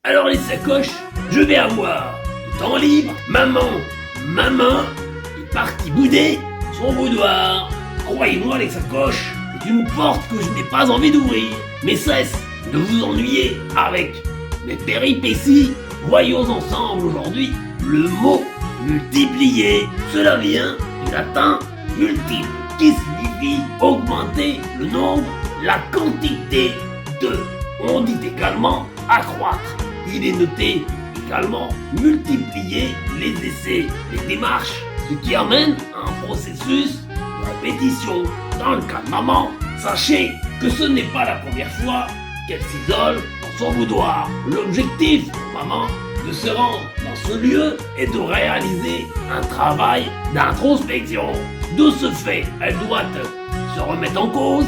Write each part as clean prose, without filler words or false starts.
Alors les sacoches, je vais avoir du temps libre. Maman est partie bouder son boudoir. Croyez-moi les sacoches, c'est une porte que je n'ai pas envie d'ouvrir. Mais cesse de vous ennuyer avec mes péripéties. Voyons ensemble aujourd'hui le mot multiplier. Cela vient du latin multiple, qui signifie augmenter le nombre, la quantité de. On dit également accroître. Il est noté également multiplier les essais, les démarches, ce qui amène à un processus de répétition. Dans le cas de maman, sachez que ce n'est pas la première fois qu'elle s'isole dans son boudoir. L'objectif pour maman de se rendre dans ce lieu est de réaliser un travail d'introspection. De ce fait, elle doit se remettre en cause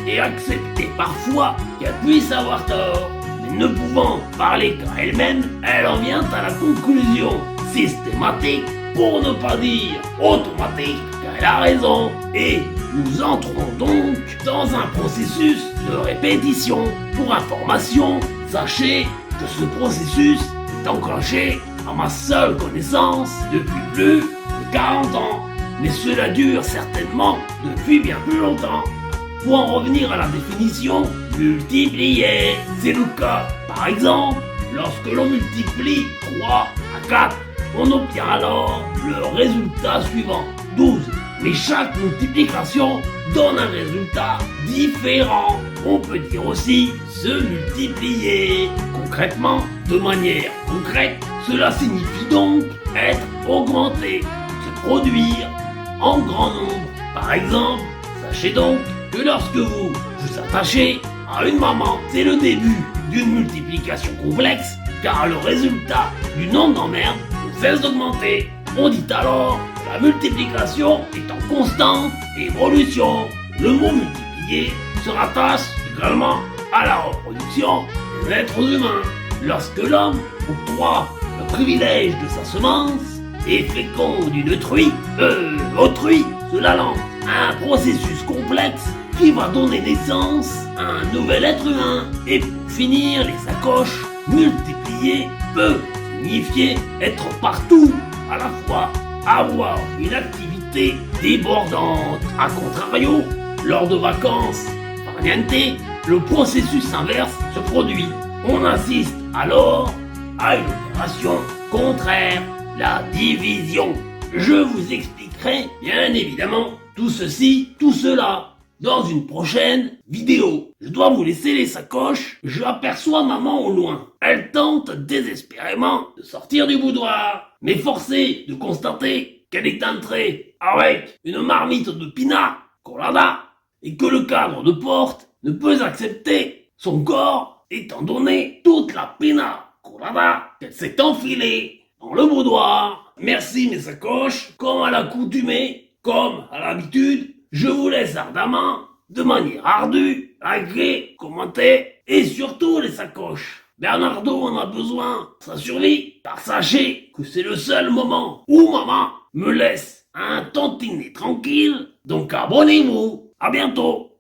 et accepter parfois qu'elle puisse avoir tort. Mais ne pouvant parler qu'à elle-même, elle en vient à la conclusion systématique, pour ne pas dire automatique, qu'elle a raison. Et nous entrons donc dans un processus de répétition. Pour information, sachez que ce processus est enclenché à ma seule connaissance depuis plus de 40 ans. Mais cela dure certainement depuis bien plus longtemps. Pour en revenir à la définition, multiplier, c'est le cas. Par exemple, lorsque l'on multiplie 3 à 4, on obtient alors le résultat suivant, 12. Mais chaque multiplication donne un résultat différent. On peut dire aussi se multiplier. Concrètement, de manière concrète, cela signifie donc être augmenté, se produire en grand nombre. Par exemple, sachez donc que lorsque vous vous attachez à une maman, c'est le début d'une multiplication complexe, car le résultat du nombre d'emmerdes ne cesse d'augmenter. On dit alors que la multiplication est en constante évolution. Le mot multiplier se rattache également à la reproduction des êtres humains. Lorsque l'homme octroie le privilège de sa semence et féconde une autrui, cela lance un processus complexe qui va donner naissance à un nouvel être humain. Et pour finir, les sacoches, multiplier peut signifier être partout à la fois, avoir une activité débordante. A contrario, lors de vacances, par niente, le processus inverse se produit. On assiste alors à une opération contraire, la division. Je vous expliquerai bien évidemment tout ceci, tout cela dans une prochaine vidéo. Je dois vous laisser les sacoches. J'aperçois maman au loin. Elle tente désespérément de sortir du boudoir, mais forcée de constater qu'elle est entrée avec une marmite de pina colada et que le cadre de porte ne peut accepter son corps étant donné toute la pina colada qu'elle s'est enfilée dans le boudoir. Merci mes sacoches, comme à l'accoutumée, comme à l'habitude, je vous laisse ardemment, de manière ardue, liker, commenter et surtout les sacoches. Bernardo en a besoin, sa survie, car sachez que c'est le seul moment où maman me laisse un tantinet tranquille, donc abonnez-vous, à bientôt.